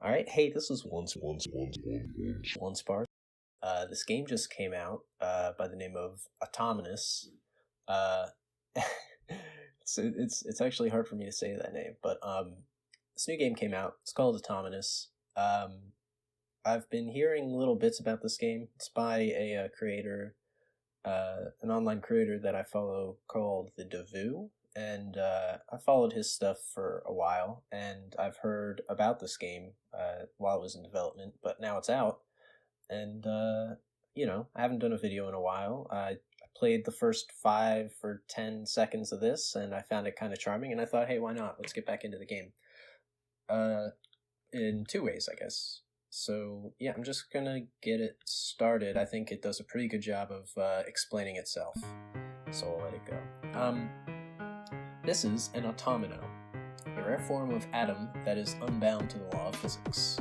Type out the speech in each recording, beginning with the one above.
Alright, hey, this is Onespar. This game just came out by the name of Atominous. Uh, it's actually hard for me to say that name, but this new game came out. It's called Atominous. I've been hearing little bits about this game. It's by a creator, an online creator that I follow called The Devu, and I followed his stuff for a while, and I've heard about this game while it was in development, but now it's out, and I haven't done a video in a while. I played the first 5 or 10 seconds of this, and I found it kind of charming, and I thought, hey, why not? Let's get back into the game. In 2 ways, I guess. So, yeah, I'm just gonna get it started. I think it does a pretty good job of explaining itself, so I'll let it go. This is an automino, a rare form of atom that is unbound to the law of physics.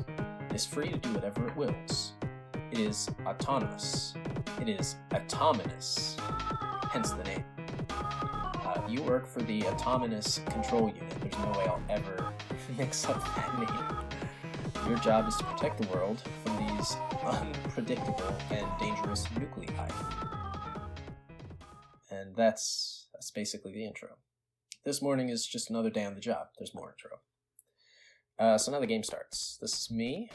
It is free to do whatever it wills. It is autonomous. It is atominous, hence the name. You work for the Atominous Control Unit. There's no way I'll ever mix up that name. Your job is to protect the world from these unpredictable and dangerous nuclei. And that's basically the intro. This morning is just another day on the job. There's more intro. So now the game starts. This is me,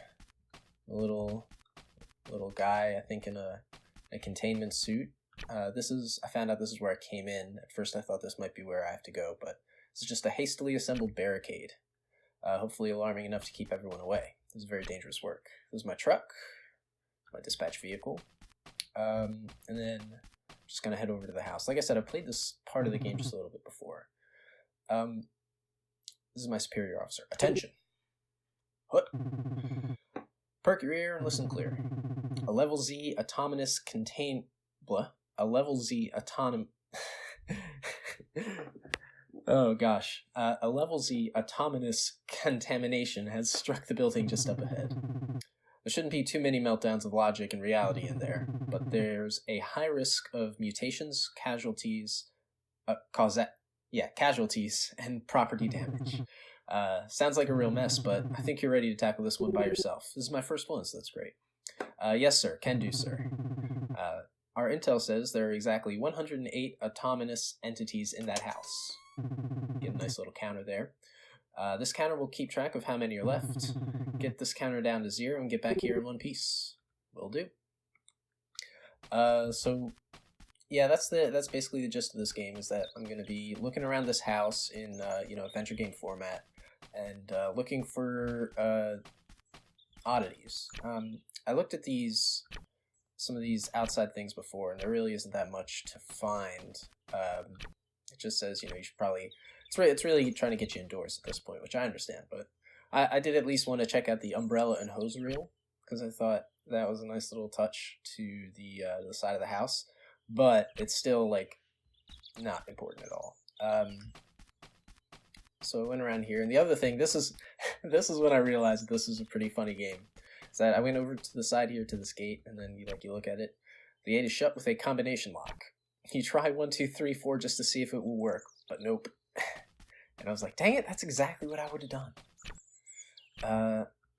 a little guy, I think in a containment suit. I found out this is where I came in. At first I thought this might be where I have to go, but this is just a hastily assembled barricade. Hopefully alarming enough to keep everyone away. This is very dangerous work. This is my truck, my dispatch vehicle, and then I'm just gonna head over to the house. Like I said, I've played this part of the game just a little bit before. This is my superior officer. Attention! What? Perk your ear and listen clear. A level Z autonomous A level Z Oh gosh. A level Z autonomous contamination has struck the building just up ahead. There shouldn't be too many meltdowns of logic and reality in there, but there's a high risk of mutations, casualties, casualties, and property damage. Sounds like a real mess, but I think you're ready to tackle this one by yourself. This is my first one, so that's great. Yes, sir. Can do, sir. Our intel says there are exactly 108 autonomous entities in that house. Get a nice little counter there. This counter will keep track of how many are left. Get this counter down to 0 and get back here in one piece. Will do. So yeah, that's basically the gist of this game, is that I'm going to be looking around this house in adventure game format and looking for oddities. I looked at some of these outside things before, and there really isn't that much to find. It just says, you should probably... It's really trying to get you indoors at this point, which I understand, but I did at least want to check out the umbrella and hose reel, because I thought that was a nice little touch to the side of the house, but it's still, not important at all. So I went around here, and the other thing, this is when I realized that this is a pretty funny game, is that I went over to the side here to this gate, and then you look at it. The gate is shut with a combination lock. You try 1, 2, 3, 4 just to see if it will work, but nope. And I was like, dang it, that's exactly what I would have done.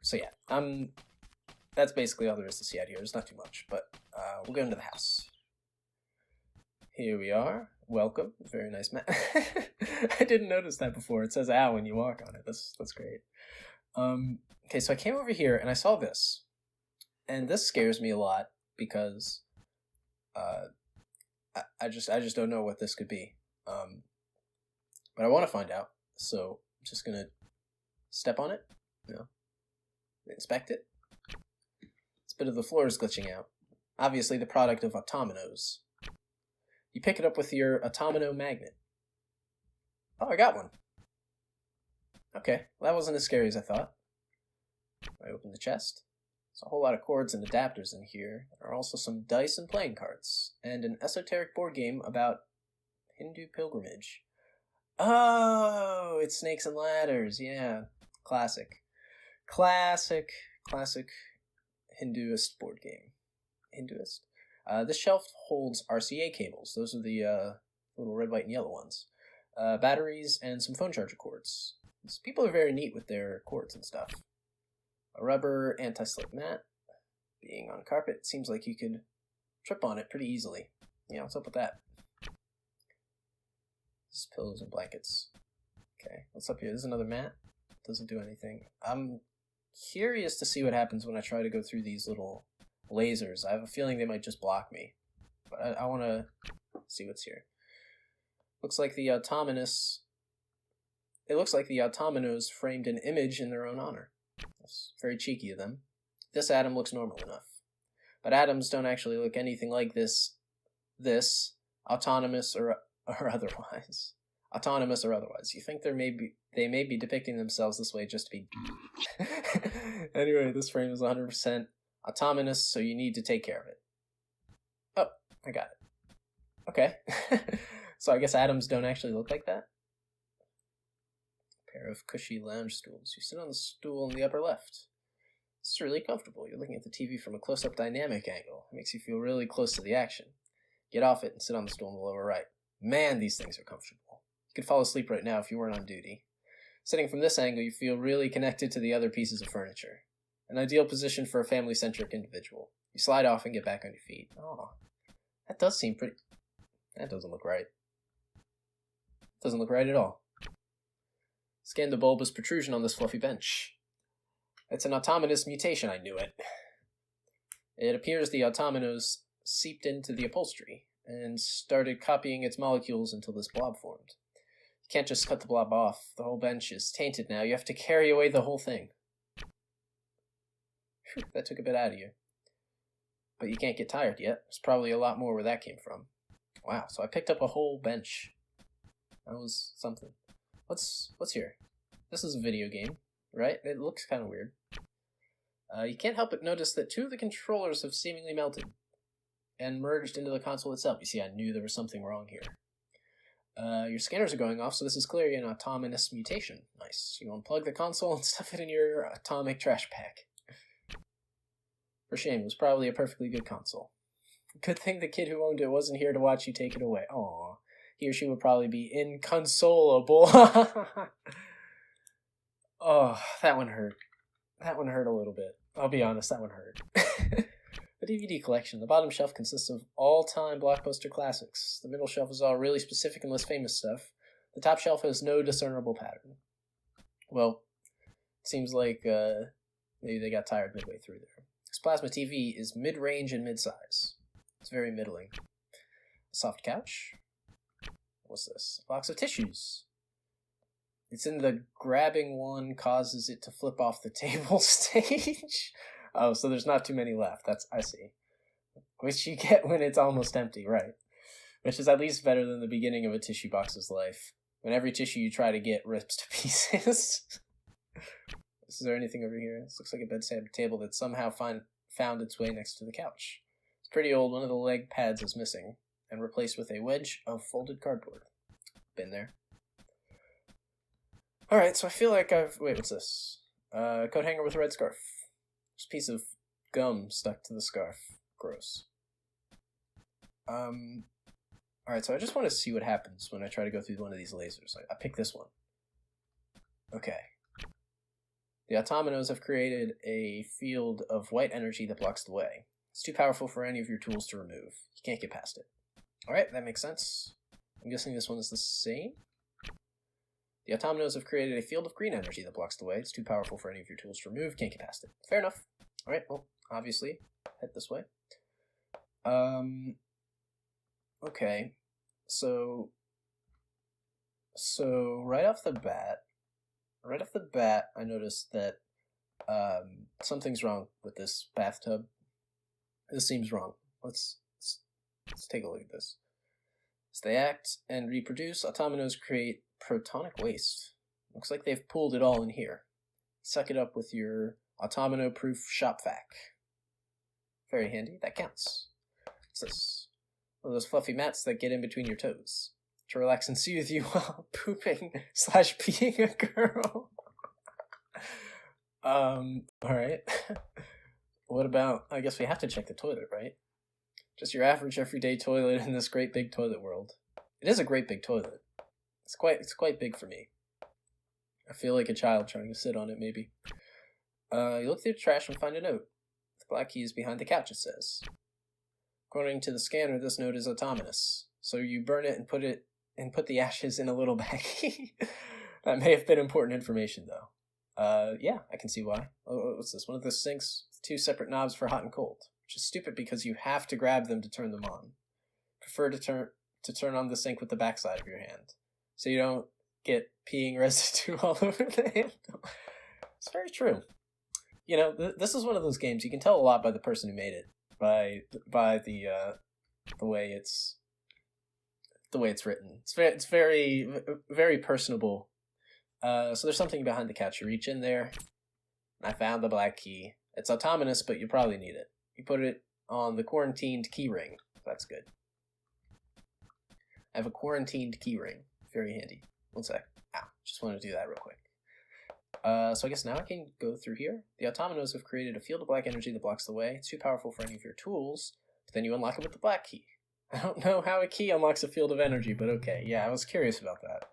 So yeah, that's basically all there is to see out here. There's not too much, but we'll go into the house. Here we are. Welcome. Very nice map. I didn't notice that before. It says ow when you walk on it. That's great. Okay, so I came over here and I saw this. And this scares me a lot because I just don't know what this could be. But I want to find out. So I'm just gonna step on it, inspect it. It's a bit of the floor is glitching out. Obviously the product of Atominos. You pick it up with your Atomino magnet. Oh, I got one. Okay, well, that wasn't as scary as I thought. I opened the chest. There's a whole lot of cords and adapters in here. There are also some dice and playing cards, and an esoteric board game about Hindu pilgrimage. Oh, it's Snakes and Ladders, yeah. Classic Hinduist board game. Hinduist? This shelf holds RCA cables. Those are the little red, white, and yellow ones. Batteries, and some phone charger cords. People are very neat with their cords and stuff. A rubber anti-slip mat. Being on carpet, it seems like you could trip on it pretty easily. Yeah, what's up with that? This is pillows and blankets. Okay, what's up here? There's another mat. Doesn't do anything. I'm curious to see what happens when I try to go through these little lasers. I have a feeling they might just block me. But I want to see what's here. Looks like the Atominous... It looks like the Atominos framed an image in their own honor. That's very cheeky of them. This atom looks normal enough. But atoms don't actually look anything like this, autonomous or otherwise. Autonomous or otherwise. You think they may be depicting themselves this way just to be... Anyway, this frame is 100% Atominous, so you need to take care of it. Oh, I got it. Okay. So I guess atoms don't actually look like that? A pair of cushy lounge stools. You sit on the stool in the upper left. It's really comfortable. You're looking at the TV from a close-up dynamic angle. It makes you feel really close to the action. Get off it and sit on the stool in the lower right. Man, these things are comfortable. You could fall asleep right now if you weren't on duty. Sitting from this angle, you feel really connected to the other pieces of furniture. An ideal position for a family-centric individual. You slide off and get back on your feet. Oh, that does seem pretty... That doesn't look right. Doesn't look right at all. Scan the bulbous protrusion on this fluffy bench. It's an Atominous mutation, I knew it. It appears the Atominos seeped into the upholstery and started copying its molecules until this blob formed. You can't just cut the blob off. The whole bench is tainted now. You have to carry away the whole thing. Whew, that took a bit out of you. But you can't get tired yet. There's probably a lot more where that came from. Wow, so I picked up a whole bench. That was something. What's here? This is a video game, right? It looks kind of weird. You can't help but notice that two of the controllers have seemingly melted and merged into the console itself. You see, I knew there was something wrong here. Your scanners are going off, so this is clearly an Atominous mutation. Nice. You unplug the console and stuff it in your atomic trash bag. For shame, it was probably a perfectly good console. Good thing the kid who owned it wasn't here to watch you take it away. Aww. He or she would probably be inconsolable. Oh, that one hurt. That one hurt a little bit. I'll be honest, that one hurt. The DVD collection. The bottom shelf consists of all-time blockbuster classics. The middle shelf is all really specific and less famous stuff. The top shelf has no discernible pattern. Well, it seems like maybe they got tired midway through there. This plasma TV is mid-range and mid-size. It's very middling. A soft couch. What's this? A box of tissues. It's in the grabbing one causes it to flip off the table stage. Oh, so there's not too many left. I see. Which you get when it's almost empty, right? Which is at least better than the beginning of a tissue box's life, when every tissue you try to get rips to pieces. Is there anything over here? This looks like a bedside table that somehow found its way next to the couch. It's pretty old. One of the leg pads is missing and replaced with a wedge of folded cardboard. Been there. Alright, so I feel like wait, what's this? Coat hanger with a red scarf. There's a piece of gum stuck to the scarf. Gross. Alright, so I just want to see what happens when I try to go through one of these lasers. I pick this one. Okay. The Atominos have created a field of white energy that blocks the way. It's too powerful for any of your tools to remove. You can't get past it. Alright, that makes sense. I'm guessing this one is the same? The Atominos have created a field of green energy that blocks the way. It's too powerful for any of your tools to remove. Can't get past it. Fair enough. Alright, well, obviously, head this way. Okay. So right off the bat, I noticed that something's wrong with this bathtub. This seems wrong. Let's take a look at this. As they act and reproduce, Atominos create protonic waste. Looks like they've pulled it all in here. Suck it up with your Automino-proof shop vac. Very handy. That counts. What's this? One of those fluffy mats that get in between your toes to relax and soothe you while pooping / being a girl. Alright. What about, I guess we have to check the toilet, right? Just your average everyday toilet in this great big toilet world. It is a great big toilet. It's quite big for me. I feel like a child trying to sit on it, maybe. You look through the trash and find a note. The black key is behind the couch, it says. According to the scanner, this note is Atominous. So you burn it and put the ashes in a little baggie. That may have been important information, though. Yeah, I can see why. Oh, what's this? One of the sinks with 2 separate knobs for hot and cold. Which is stupid because you have to grab them to turn them on. Prefer to turn on the sink with the backside of your hand, so you don't get peeing residue all over the handle. It's very true. You know, this is one of those games you can tell a lot by the person who made it, by the way it's written. It's very very personable. So there's something behind the couch. You reach in there. I found the black key. It's Atominous, but you probably need it. You put it on the quarantined key ring. That's good. I have a quarantined key ring. Very handy. One sec. Ow. Just want to do that real quick. So I guess now I can go through here. The Atominos have created a field of black energy that blocks the way. It's too powerful for any of your tools, but then you unlock it with the black key. I don't know how a key unlocks a field of energy, but okay. Yeah, I was curious about that.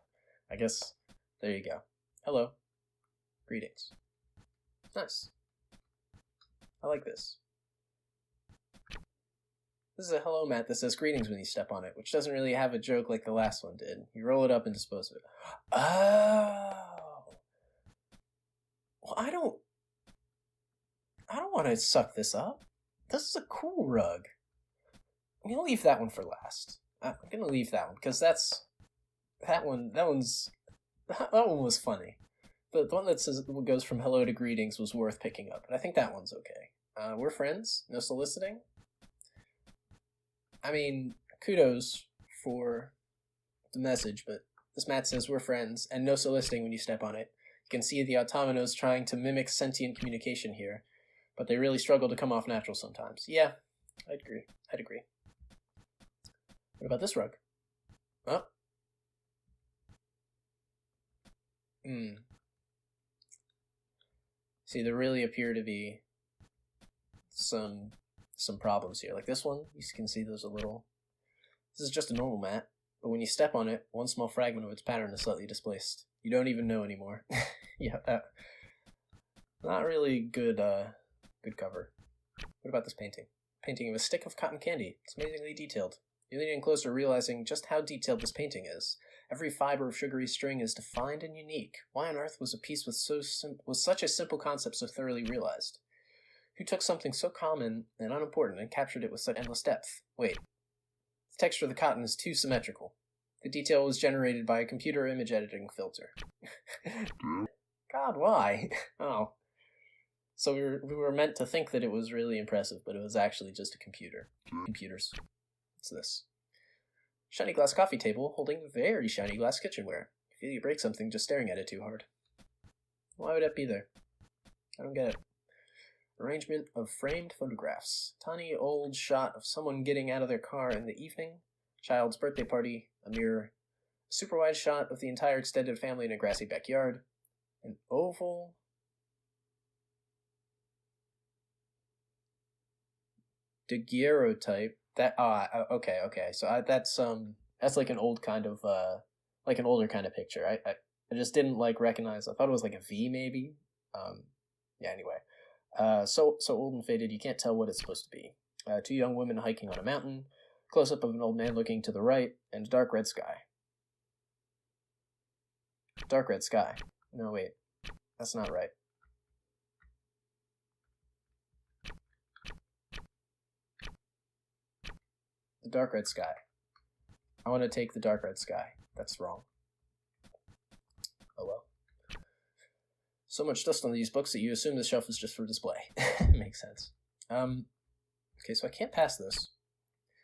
I guess there you go. Hello. Greetings. Nice. I like this. This is a hello mat that says greetings when you step on it, which doesn't really have a joke like the last one did. You roll it up and dispose of it. Oh. Well, I don't want to suck this up. This is a cool rug. I'm going to leave that one for last. I'm going to leave that one, because that one was funny. The one that says goes from hello to greetings was worth picking up, and I think that one's okay. We're friends. No soliciting. I mean, kudos for the message, but this mat says we're friends, and no soliciting when you step on it. You can see the Atominos trying to mimic sentient communication here, but they really struggle to come off natural sometimes. Yeah, I'd agree. What about this rug? Oh. See, there really appear to be some problems here. Like this one, you can see there's a little... This is just a normal mat, but when you step on it, one small fragment of its pattern is slightly displaced. You don't even know anymore. Yeah, not really good cover. What about this painting? Painting of a stick of cotton candy. It's amazingly detailed. You lean in closer, realizing just how detailed this painting is. Every fiber of sugary string is defined and unique. Why on earth was a piece with such a simple concept so thoroughly realized? Who took something so common and unimportant and captured it with such endless depth? Wait. The texture of the cotton is too symmetrical. The detail was generated by a computer image editing filter. God, why? Oh. So we were meant to think that it was really impressive, but it was actually just a computer. Computers. What's this? Shiny glass coffee table holding very shiny glass kitchenware. I feel you break something just staring at it too hard. Why would that be there? I don't get it. Arrangement of framed photographs. Tiny old shot of someone getting out of their car in the evening. Child's birthday party. A mirror. A super wide shot of the entire extended family in a grassy backyard. An oval. Daguerreotype. Okay. So that's like an old kind of like an older kind of picture. I just didn't recognize. I thought it was like a V maybe. Yeah. Anyway, so old and faded you can't tell what it's supposed to be. 2 young women hiking on a mountain. Close up of an old man looking to the right, and dark red sky. Dark red sky. No, wait, that's not right. The dark red sky. I want to take the dark red sky. That's wrong. Oh well. So much dust on these books that you assume this shelf is just for display. Makes sense. Okay, so I can't pass this.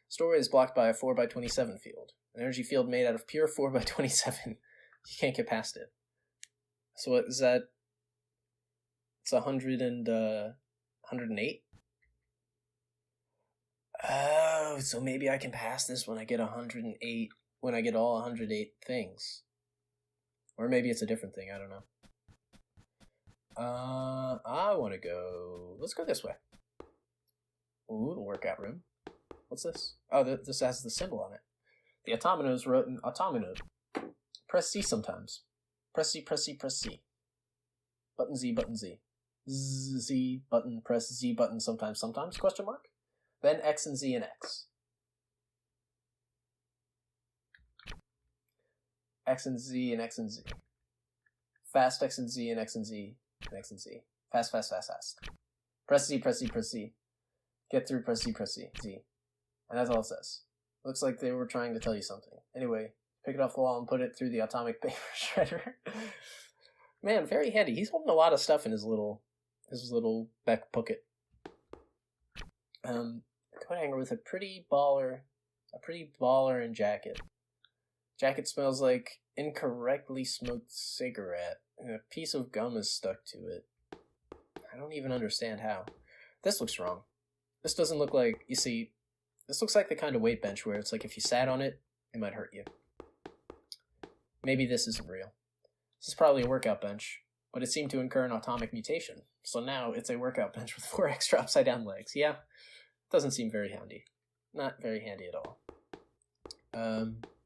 Story is blocked by a 4x27 field. An energy field made out of pure 4x27. You can't get past it. So what is that? It's 108? Oh, so maybe I can pass this when I get 108, when I get all 108 things. Or maybe it's a different thing, I don't know. I want to go... Let's go this way. Ooh, the workout room. What's this? Oh, this has the symbol on it. The Atominos wrote an Automino. Press C sometimes. Press C, press C, press C. Button Z, button Z. Z button, press Z button sometimes, question mark. Then X and Z and X. X and Z and X and Z. Fast X and Z and X and Z and X and Z. Fast. Press Z, press Z, press Z. Get through, press Z, press Z. Z. And that's all it says. Looks like they were trying to tell you something. Anyway, pick it off the wall and put it through the atomic paper shredder. Man, very handy. He's holding a lot of stuff in his little back pocket. Coat hanger with a pretty baller and jacket. Jacket smells like incorrectly smoked cigarette, and a piece of gum is stuck to it. I don't even understand how. This looks wrong. This doesn't look like, you see, this looks like the kind of weight bench where it's like if you sat on it, it might hurt you. Maybe this isn't real. This is probably a workout bench, but it seemed to incur an atomic mutation, so now it's a workout bench with 4 extra upside-down legs. Yeah, doesn't seem very handy. Not very handy at all.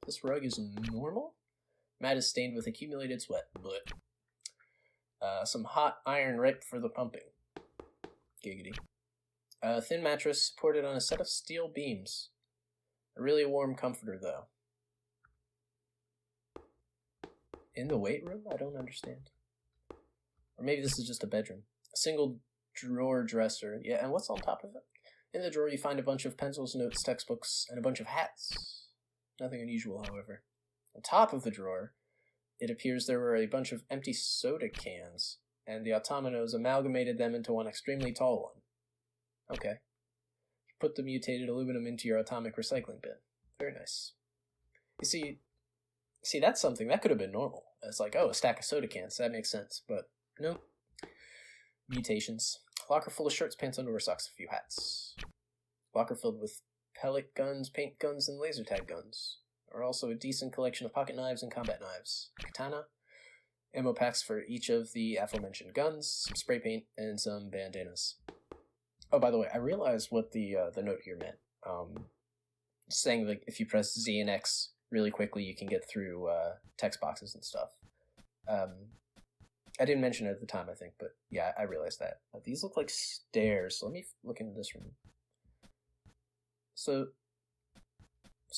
This rug is normal. Mat is stained with accumulated sweat, but some hot iron ripe for the pumping. Giggity. A thin mattress supported on a set of steel beams. A really warm comforter, though. In the weight room? I don't understand. Or maybe this is just a bedroom. A single drawer dresser. Yeah, and what's on top of it? In the drawer you find a bunch of pencils, notes, textbooks, and a bunch of hats. Nothing unusual, however. On top of the drawer, it appears there were a bunch of empty soda cans, and the Atominous amalgamated them into one extremely tall one. Okay. Put the mutated aluminum into your atomic recycling bin. Very nice. You see, that's something that could have been normal. It's like, oh, a stack of soda cans. That makes sense. But no. Mutations. Locker full of shirts, pants, underwear, socks, a few hats. Locker filled with pellet guns, paint guns, and laser tag guns. There are also a decent collection of pocket knives and combat knives. Katana. Ammo packs for each of the aforementioned guns, some spray paint, and some bandanas. Oh, by the way, I realized what the note here meant. Saying like if you press Z and X really quickly, you can get through text boxes and stuff. I didn't mention it at the time, I think, but yeah, I realized that. These look like stairs, so let me look into this room. So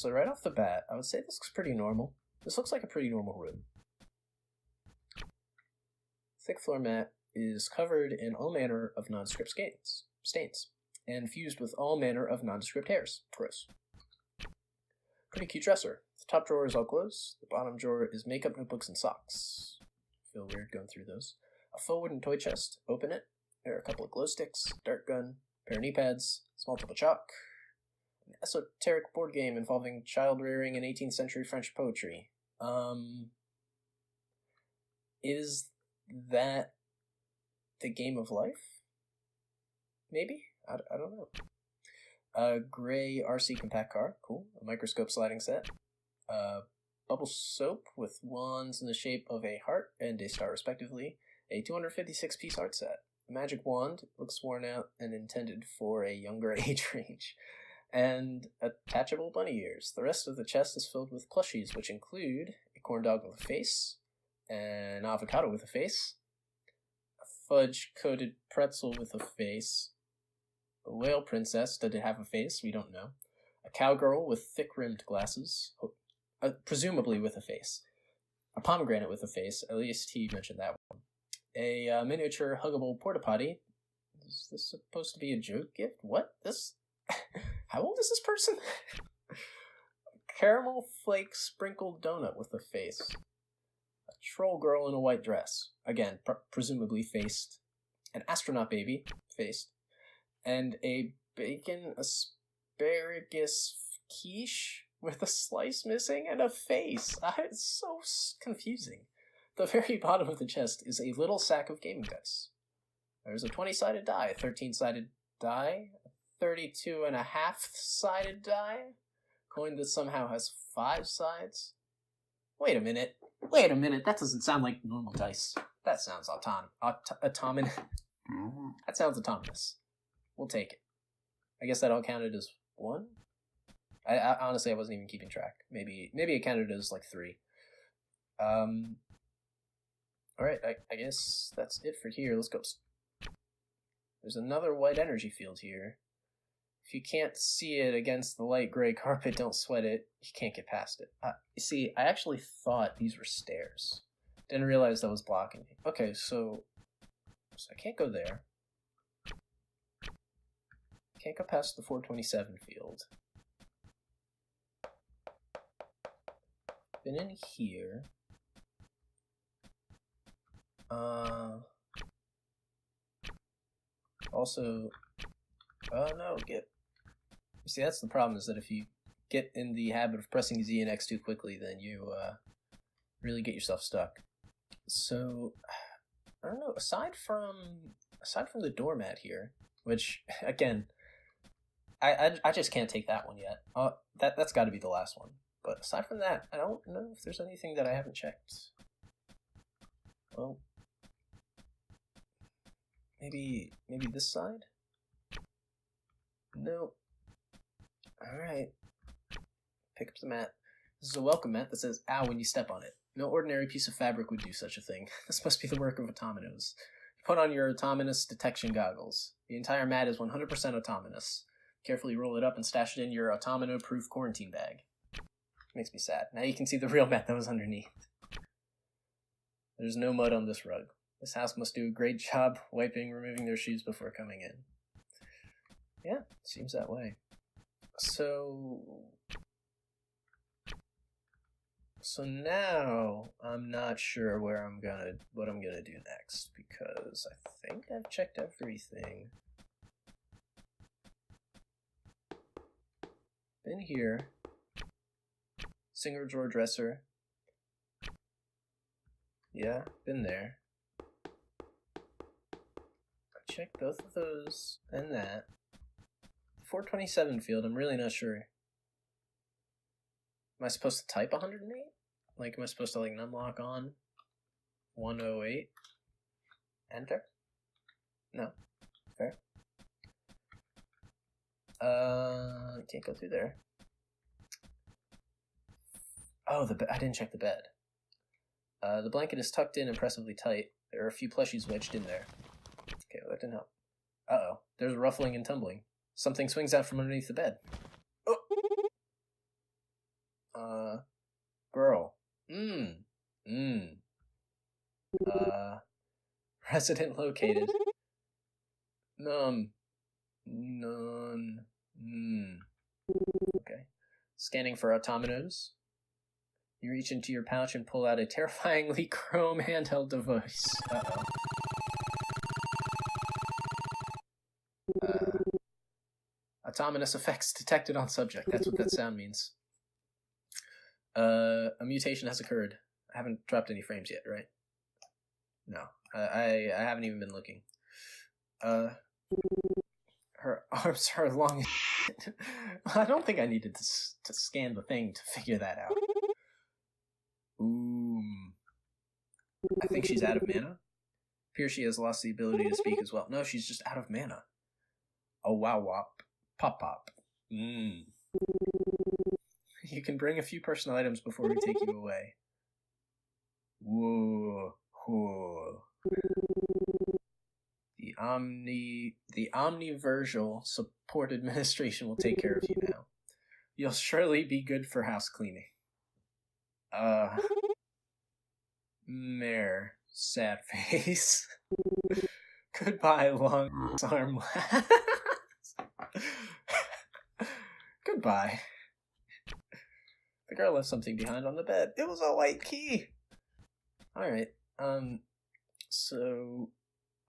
right off the bat, I would say this looks pretty normal. This looks like a pretty normal room. Thick floor mat is covered in all manner of nondescript stains, and fused with all manner of nondescript hairs. Gross. Pretty cute dresser. The top drawer is all clothes. The bottom drawer is makeup, notebooks, and socks. Feel weird going through those. A faux wooden toy chest. Open it. There are a couple of glow sticks, dart gun, pair of knee pads, small tub of chalk, an esoteric board game involving child rearing and 18th century French poetry. Is that the game of life? Maybe? I don't know. A gray RC compact car. Cool. A microscope sliding set. Bubble soap with wands in the shape of a heart and a star respectively. A 256-piece art set. A magic wand. Looks worn out and intended for a younger age range. And attachable bunny ears. The rest of the chest is filled with plushies, which include a corn dog with a face, an avocado with a face, a fudge-coated pretzel with a face, a whale princess. Did it have a face? We don't know. A cowgirl with thick-rimmed glasses, presumably with a face. A pomegranate with a face, at least he mentioned that one. A miniature huggable porta-potty. Is this supposed to be a joke gift? What? This... How old is this person? A caramel flake sprinkled donut with a face. A troll girl in a white dress. Again, presumably faced. An astronaut baby, faced. And a bacon asparagus quiche with a slice missing and a face. It's so confusing. The very bottom of the chest is a little sack of gaming dice. There's a 20-sided die, a 13-sided die, a 32.5-sided die, coin that somehow has 5 sides. Wait a minute, that doesn't sound like normal dice. That sounds atominous. That sounds autonomous. We'll take it. I guess that all counted as 1? I honestly, I wasn't even keeping track. Maybe it counted as like 3. Alright, I guess that's it for here. Let's go There's another white energy field here. If you can't see it against the light gray carpet, don't sweat it. You can't get past it. You see, I actually thought these were stairs. Didn't realize that was blocking me. Okay, so I can't go there. Can't go past the 427 field. Been in here. Also, oh no, you see, that's the problem, is that if you get in the habit of pressing Z and X too quickly, then you really get yourself stuck. So, I don't know, aside from the doormat here, which, again, I just can't take that one yet. That's got to be the last one. But aside from that, I don't know if there's anything that I haven't checked. Well, maybe this side? No. Alright. Pick up the mat. This is a welcome mat that says, ow, when you step on it. No ordinary piece of fabric would do such a thing. This must be the work of Atominous. Put on your Atominous detection goggles. The entire mat is 100% Atominous. Carefully roll it up and stash it in your Automino-proof quarantine bag. Makes me sad. Now you can see the real mat that was underneath. There's no mud on this rug. This house must do a great job removing their shoes before coming in. Yeah, seems that way. So now I'm not sure what I'm gonna do next, because I think I've checked everything. Been here. Single drawer dresser. Yeah, been there. I checked both of those and that. 427 field, I'm really not sure. Am I supposed to type 108? Like, am I supposed to, like, numlock on 108? Enter? No. Fair. Can't go through there. Oh, I didn't check the bed. The blanket is tucked in impressively tight. There are a few plushies wedged in there. Okay, well, that didn't help. Uh-oh. There's ruffling and tumbling. Something swings out from underneath the bed. Oh! Girl. Resident located. None. Okay. Scanning for Atominous. You reach into your pouch and pull out a terrifyingly chrome handheld device. Uh-oh. Atominous effects detected on subject. That's what that sound means. A mutation has occurred. I haven't dropped any frames yet, right? No. I haven't even been looking. Her arms are long. I don't think I needed to scan the thing to figure that out. I think she's out of mana. Appears she has lost the ability to speak as well. No, she's just out of mana. Oh, wow, wop. Pop, pop. You can bring a few personal items before we take you away. Whoa. Whoa. The Omniversal Support Administration will take care of you now. You'll surely be good for house cleaning. Mare. Sad face. Goodbye, long arm lass. Goodbye. The girl left something behind on the bed. It was a white key. Alright. So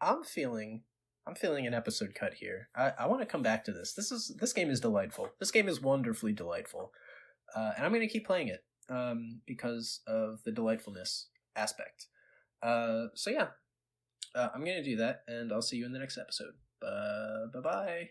I'm feeling an episode cut here. I want to come back to this. This game is delightful. This game is wonderfully delightful. And I'm going to keep playing it because of the delightfulness aspect. So yeah, I'm going to do that, and I'll see you in the next episode. Bye-bye.